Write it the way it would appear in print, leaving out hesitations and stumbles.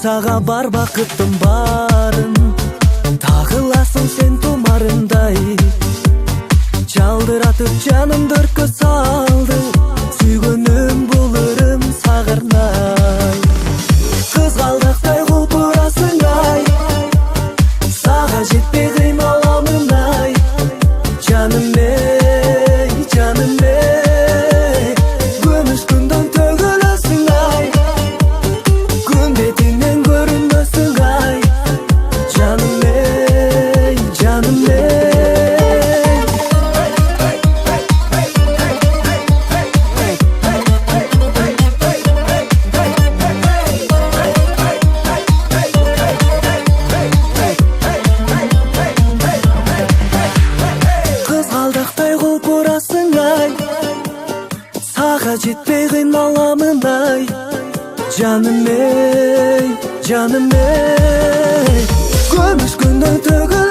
сага бар бакыттын барын, тагыласың сен тумарындай. Жалдыратып жанымды өрткө салды, сүйгөнүм бул ырым сагырнай. Кызгалдактай кулпурасың ай, сага жетпей кыйналамын ай. Жаным эй, жаным эй, көмүш күндөн төгүлөсүң ай. Күн бетинен көрүнбөсүң ай. Жаным эй, жаным эй. Кызгалдактай кулпурасың ай, сага жетпей кыйналамын ай. Жаным эй, жаным эй, көмүш күндөн төгүлөсүң